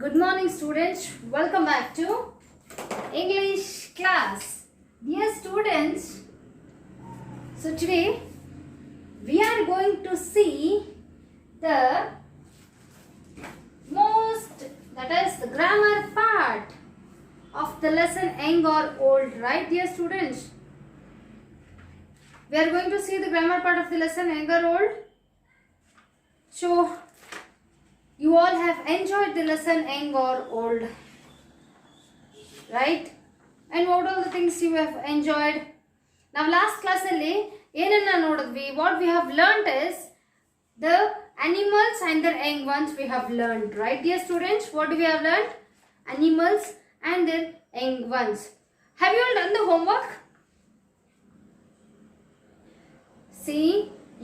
Good morning students, welcome back to English class. Dear students, so today we are going to see the the grammar part of the lesson young or old, right dear students? We are going to see the grammar part of the lesson young or old. So you all have enjoyed the lesson young or old, right? And what all the things you have enjoyed? Now last class alli ಏನನ್ನ ನೋಡಿದ್ವಿ? What we have learnt is the animals and their young ones we have learnt, right dear students? What do we have learnt? Animals and their young ones. Have you all done the homework? See,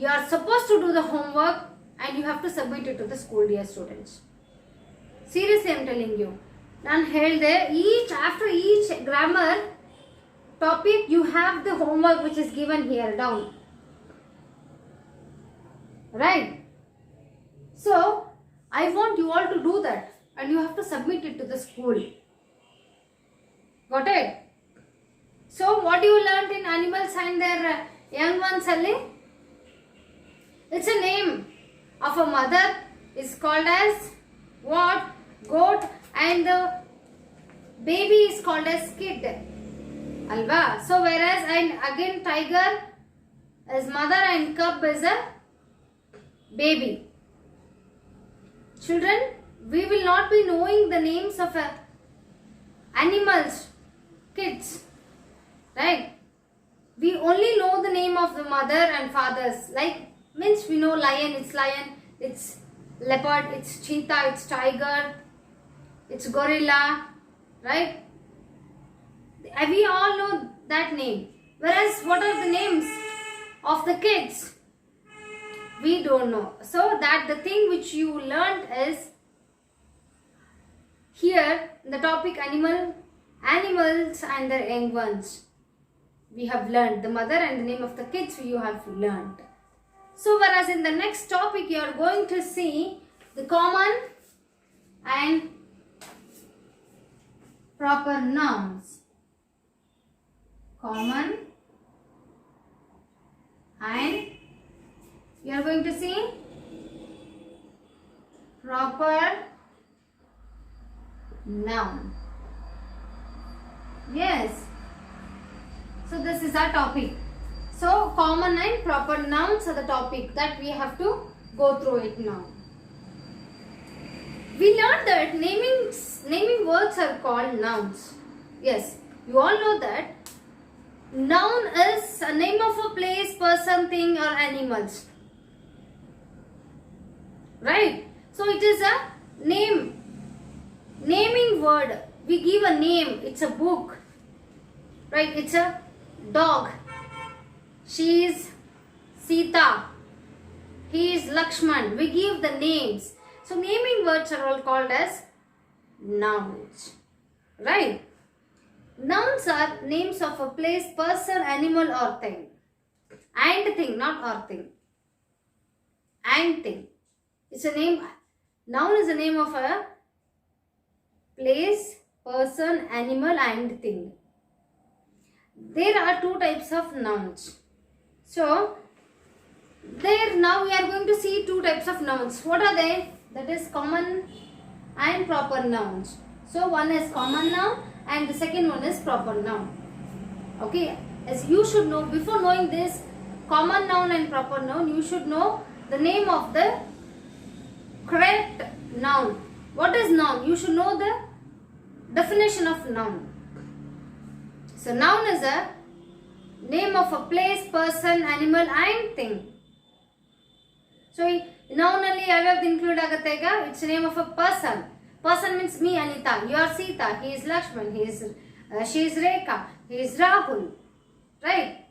you are supposed to do the homework and you have to submit it to the school, dear students. Seriously, I am telling you. ನಾನು ಹೇಳಿದೆ, after each grammar topic you have the homework which is given here down, right? So I want you all to do that and you have to submit it to the school. Got it? So what you learned in animals and their young ones alli? It's a name of a mother is called as what? Goat, and the baby is called as kid. Alva. So whereas and again tiger is mother and cub is a baby. Children, we will not be knowing the names of animals, kids, right? We only know the name of the mother and fathers. Like means we know lion, it's leopard, it's cheetah, it's tiger, it's gorilla, right? We all know that name. Whereas what are the names of the kids? We don't know. So that the thing which you learnt is here in the topic animals and their young ones. We have learnt the mother and the name of the kids you have learnt. So whereas in the next topic you are going to see the common and proper nouns. Common and you are going to see proper noun. Yes. So this is our topic. So common and proper nouns are the topic that we have to go through it now. We learned that naming words are called nouns. Yes, you all know that. Noun is a name of a place, person, thing or animals. Right? So it is a naming word. We give a name. It's a book. Right? It's a dog. She is Sita. He is Lakshman. We give the names. So naming words are all called as nouns. Right? Nouns are names of a place, person, animal or thing. And thing, not or thing. And thing. It's a name. Noun is the name of a place, person, animal and thing. There are two types of nouns. So now we are going to see two types of nouns. What are they? That is common and proper nouns. So one is common noun and the second one is proper noun. Okay, as you should know, before knowing this common noun and proper noun, you should know the name of the correct noun. What is noun? You should know the definition of noun. So noun is a name of a place, person, animal and thing. So noun alli yavyavadu include agutte iga? It's the name of a person. Person means me, Anita. You are Sita. He is Lakshman. She is Rekha. He is Rahul. Right?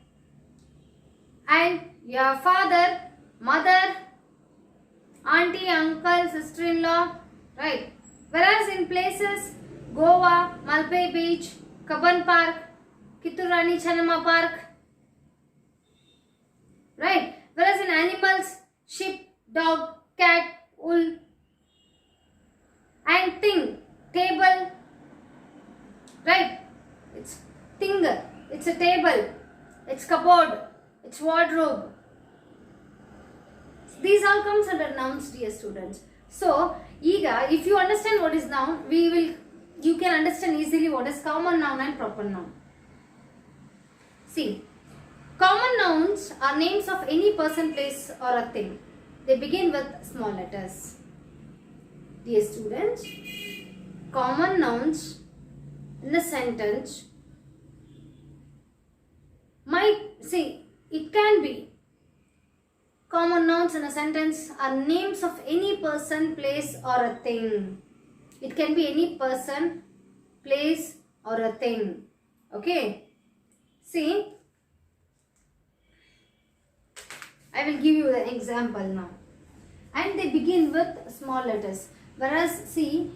And your father, mother, auntie, uncle, sister-in-law. Right? Whereas in places, Goa, Malpe Beach, Kaban Park, Kittur Rani Channamma Park. Right? Whereas in animals, sheep, dog, cat, wolf. And thing, table, right? It's thing, it's a table, it's cupboard, it's wardrobe. These all comes under nouns, dear students. So, if you understand what is noun, you can understand easily what is common noun and proper noun. See, common nouns are names of any person, place or a thing. They begin with small letters. Dear students, common nouns in the sentence it can be common nouns in a sentence are names of any person, place or a thing. It can be any person, place or a thing. Okay. See, I will give you an example now. And they begin with small letters. Whereas, see,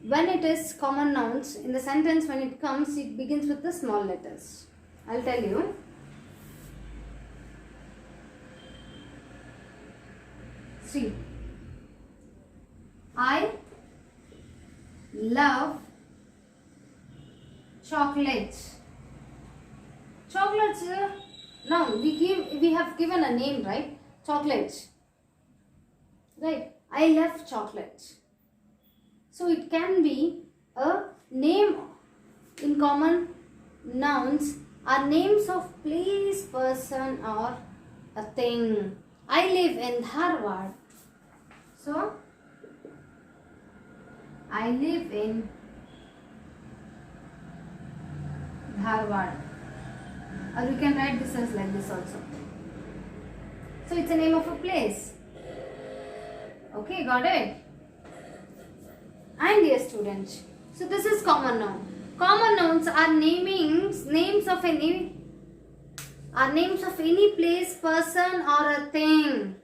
when it is common nouns, in the sentence when it comes, it begins with the small letters. I'll tell you. See, I love chocolates. Chocolates, now we have given a name, right? Chocolates. Right? I love chocolates. So it can be a name in common nouns are names of place, person or a thing. I live in Dharwad. So I live in Dharwad. Or you can write this as like this also. So it's a name of a place. Okay, got it? And dear students, so this is common noun. Common nouns are names of any place, person or a thing.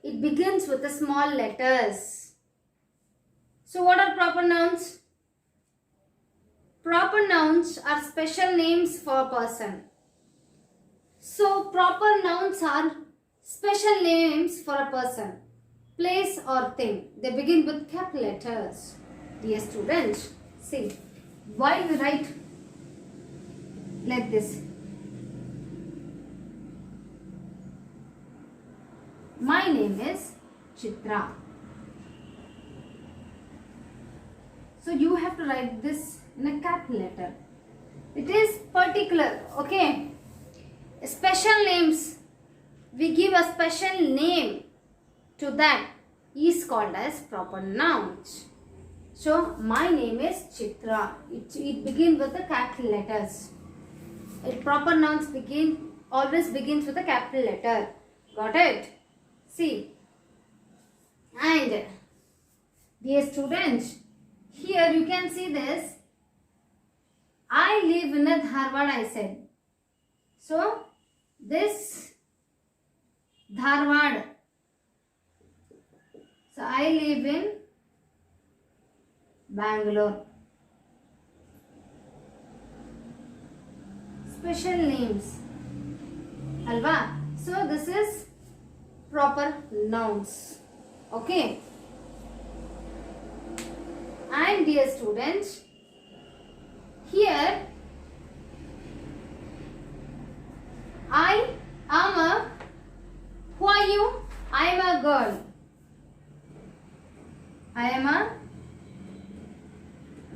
It begins with the small letters. So what are proper nouns? Proper nouns are special names for a person. So proper nouns are special names for a person, place or thing. They begin with capital letters. Dear students, see, while we write like this, my name is Chitra. So you have to write this in a capital letter. It is particular, okay? Special names, we give a special name to that is called as proper nouns. So my name is Chitra. It begins with the capital letters. Proper nouns always begins with a capital letter. Got it? See. And dear students, here you can see this. I live in a Dharwad, I said. So this Dharwad. So I live in Bangalore. Special names. Alva. So this is proper nouns. Okay. And dear students, here I am a, who are you? I am a girl. I am a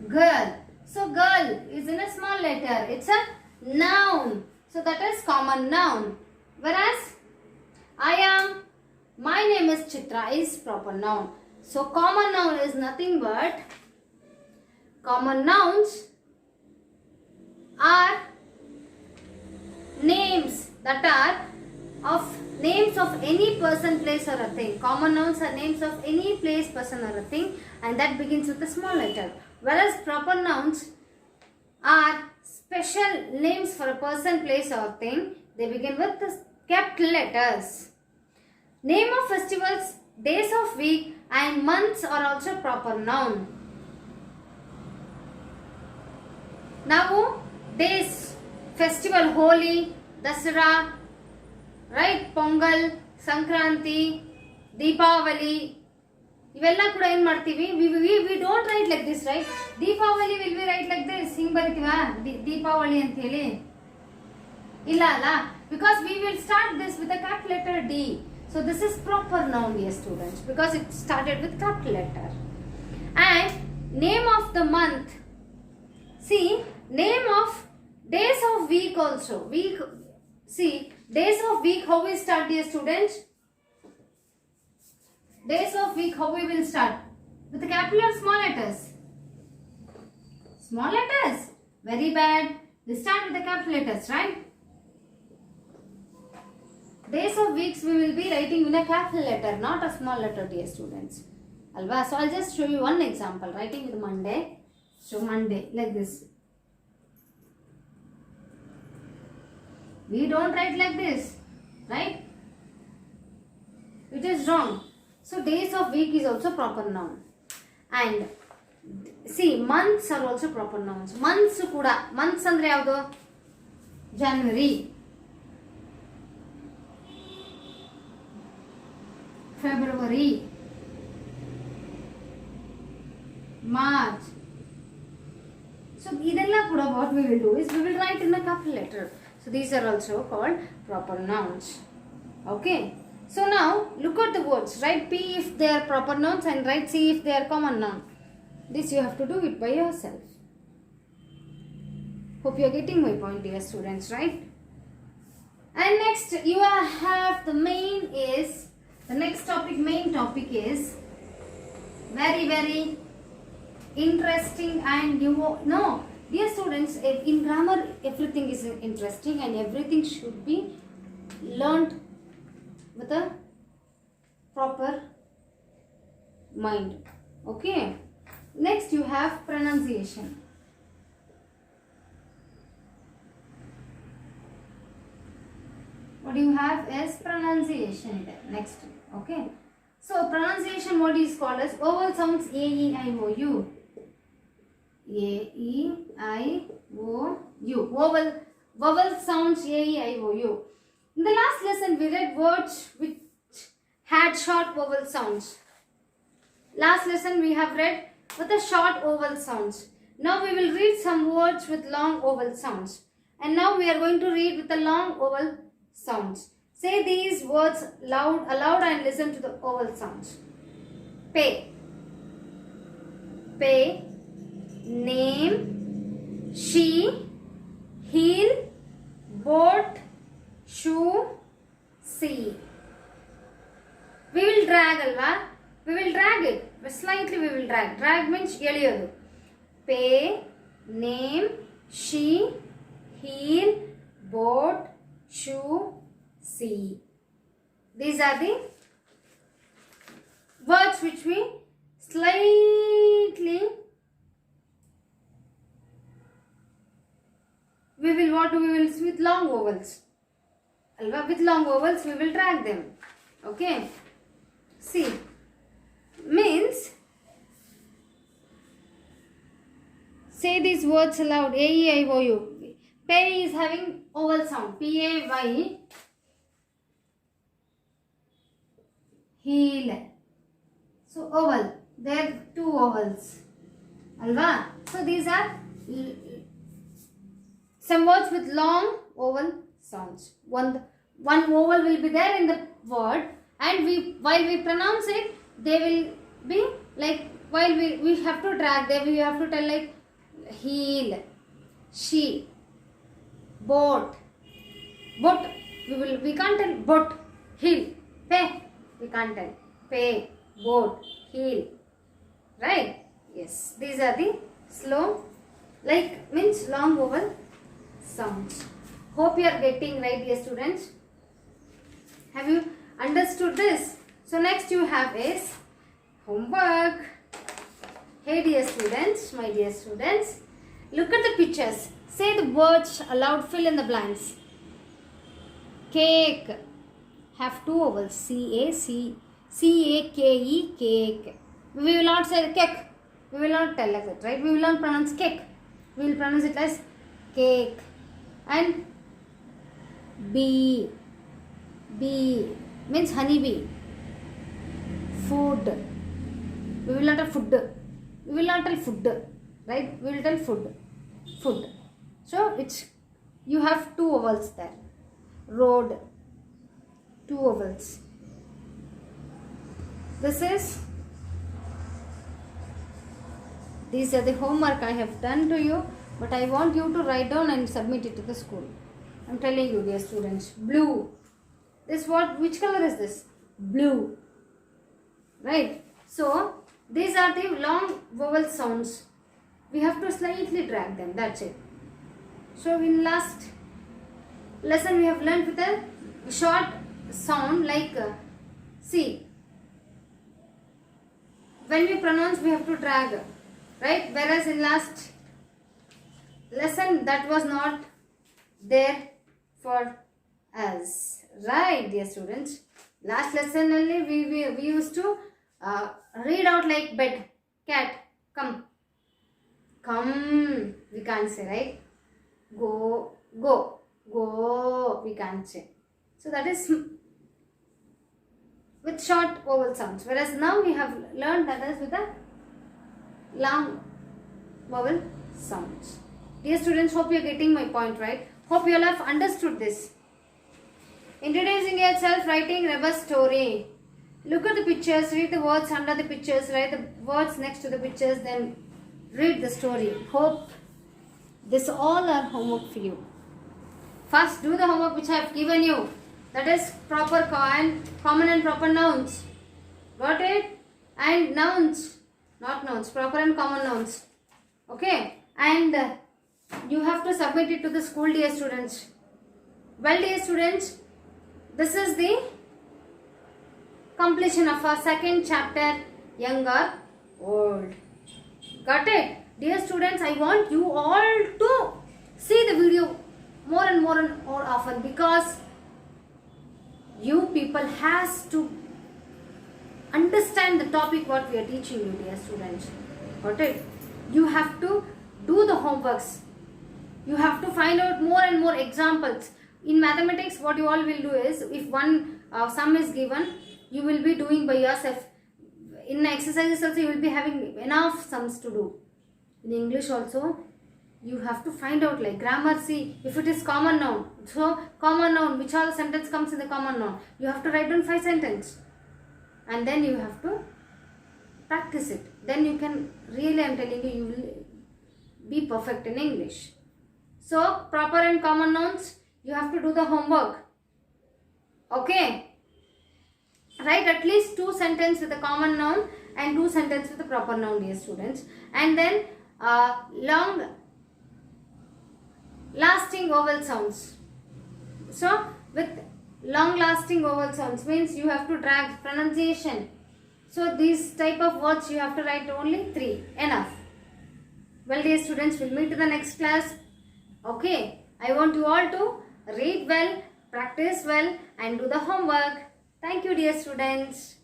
girl. So girl is in a small letter. It's a noun. So that is common noun. Whereas my name is Chitra is proper noun. So common noun is nothing but, common nouns are names that are of names of any person, place or a thing. Common nouns are names of any place, person or a thing, and that begins with a small letter. Whereas proper nouns are special names for a person, place or thing. They begin with the capital letters. Name of festivals, days of week and months are also proper noun. Now days, festival, Holi, Dasara, right, Pongal, Sankranti, Deepavali, ಇವೆಲ್ಲ ಕೂಡ ಏನು ಮಾಡ್ತೀವಿ, we don't right like this, right? Deepavali will we right like this, ಹಿಂಗೆ ಬರಿತೀವಾ ದೀಪಾವಳಿ ಅಂತ ಹೇಳಿ? ಇಲ್ಲ ಅಲ್ಲ, because we will start this with a capital letter D. So this is proper noun, dear students, because it started with capital letter. And name of the month, see, name of days of week also, week, see, days of week, how we start, dear students? Days of week, how we will start? With the capital or small letters? Small letters, very bad. We start with the capital letters, right? Days of weeks we will be writing in a capital letter, not a small letter, dear students. Alva, so I'll just show you one example, writing with Monday. So Monday, like this. We don't write like this, right? It is wrong. So days of week is also proper noun. And see, months are also proper nouns. Months kuda, months andre yavadu? January, February, March. So idella kuda what we will do is we will write in a capital letter. So these are also called proper nouns. Okay. So now look at the words. Write P if they are proper nouns and write C if they are common noun. This you have to do it by yourself. Hope you are getting my point, dear students, right? And next you have the main is, the next topic, main topic is very very interesting, and you know, dear students, in grammar everything is interesting and everything should be learned with a proper mind. Okay. Next you have pronunciation. What you have is pronunciation there. Next. Okay. So pronunciation, what is called as vowel sounds A, E, I, O, U. A, E, I, O, U. Vowel sounds A, E, I, O, U. In the last lesson we read words which had short vowel sounds. Last lesson we have read with the short vowel sounds. Now we will read some words with long vowel sounds. And now we are going to read with the long vowel sounds. Say these words aloud and listen to the vowel sounds. Pay, pay, name, she, heel, boat, shoe, see. We will drag, alva? We will drag it. Slightly we will drag. Drag means eliyadu. Pay, name, she, heel, boat, shoe, see. These are the words which we slightly we will with long vowels. Alva, with long vowels we will drag them. Okay. See, means say these words aloud. A, E, I, O, U. Pay is having vowel sound. P, A, Y. Heel. So vowel. There are two vowels. Alva. So these are some words with long vowel sounds. One vowel will be there in the word, and while we pronounce it, they will be like, while we have to drag them, we have to tell like heel, she, boat, we can't tell boat, heel, pay, we can't tell pay, boat, heel, right? Yes, these are the slow, like means long vowel sounds. Hope you are getting right, dear students. Have you understood this? So next you have is homework. Hey dear students, my dear students, look at the pictures. Say the words aloud, fill in the blanks. Cake have two vowels, C-A-K-E, cake. We will not say cake. We will not tell like that, right? We will not pronounce cake. We will pronounce it as cake. And bee. Bee means honey bee. Food. We will not tell food. We will not tell food. Right? We will tell food. Food. So it's, you have two vowels there. Road. Two vowels. These are the homework I have done to you, but I want you to write down and submit it to the school. I am telling you, dear students. Blue. This what? Which color is this? Blue. Right? So these are the long vowel sounds. We have to slightly drag them. That's it. So in last lesson we have learned with a short sound like see. When we pronounce, we have to drag, right? Whereas in last lesson that was not there for us, right, dear students? Last lesson only we used to read out like bed, cat, come, come. We can't say, right? Go, go, go. We can't say. So that is with short vowel sounds, whereas now we have learned that is with the long vowel sounds. Dear students, hope you are getting my point, right? Hope you all have understood this. Introducing yourself, writing robust story. Look at the pictures, read the words under the pictures, write the words next to the pictures, then read the story. Hope this all are homework for you. First, do the homework which I have given you. That is proper and common and proper nouns. Got it? And nouns, not nouns, proper and common nouns. Okay? And you have to submit it to the school, dear students. Well, dear students, this is the completion of our second chapter, Young or Old. Got it? Dear students, I want you all to see the video more and more often, because you people has to understand the topic what we are teaching you, dear students. Got it? You have to do the homeworks. You have to find out more and more examples. In mathematics, what you all will do is, if one sum is given, you will be doing by yourself. In exercises also, you will be having enough sums to do. In English also, you have to find out like grammar. See, if it is common noun, so common noun, which all sentence comes in the common noun, you have to write down 5 sentences, and then you have to practice it. Then you can really, I am telling you, you will be perfect in English. So proper and common nouns, you have to do the homework. Okay, write at least 2 sentences with a common noun and 2 sentences with a proper noun, dear students. And then long lasting vowel sounds. So with long lasting vowel sounds means you have to drag pronunciation. So these type of words you have to write only 3. Enough. Well, dear students, we'll meet in the next class. Okay, I want you all to read well, practice well, and do the homework. Thank you, dear students.